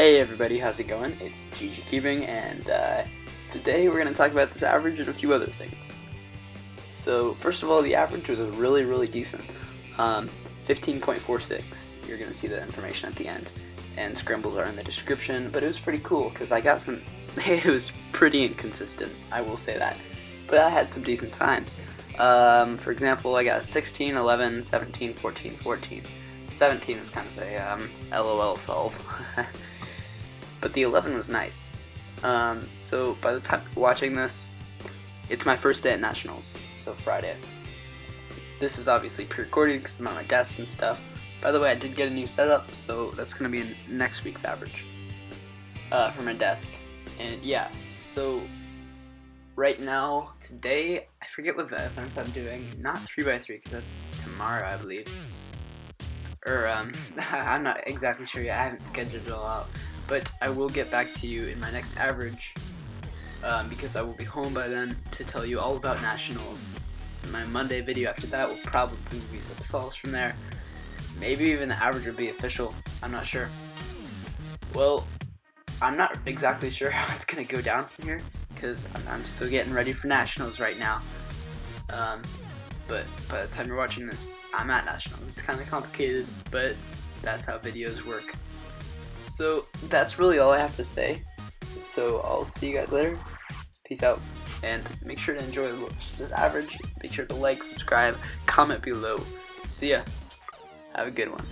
Hey everybody, how's it going? It's GGCubing, and today we're going to talk about this average and a few other things. So first of all, the average was really decent. 15.46. You're going to see the information at the end, and scrambles are in the description, but it was pretty cool because I got some, it was pretty inconsistent, I will say that, but I had some decent times. For example, I got 16, 11, 17, 14, 14. 17 was kind of a LOL solve. But the 11 was nice. So by the time you're watching this, it's my first day at Nationals, so Friday. This is obviously pre-recorded because I'm at my desk and stuff. By the way, I did get a new setup, so that's going to be in next week's average for my desk. And yeah, so right now, today, I forget what the events I'm doing. Not 3x3 because that's tomorrow, I believe. Or, I'm not exactly sure yet. I haven't scheduled it all out. But I will get back to you in my next average, because I will be home by then to tell you all about Nationals. My Monday video after that will probably be some solves from there. Maybe even the average will be official. I'm not sure. Well, I'm not exactly sure how it's going to go down from here, because I'm still getting ready for Nationals right now. But by the time you're watching this, I'm at Nationals. It's kind of complicated, but that's how videos work. So that's really all I have to say. So I'll see you guys later. Peace out. And make sure to enjoy this average. Make sure to like, subscribe, comment below. See ya. Have a good one.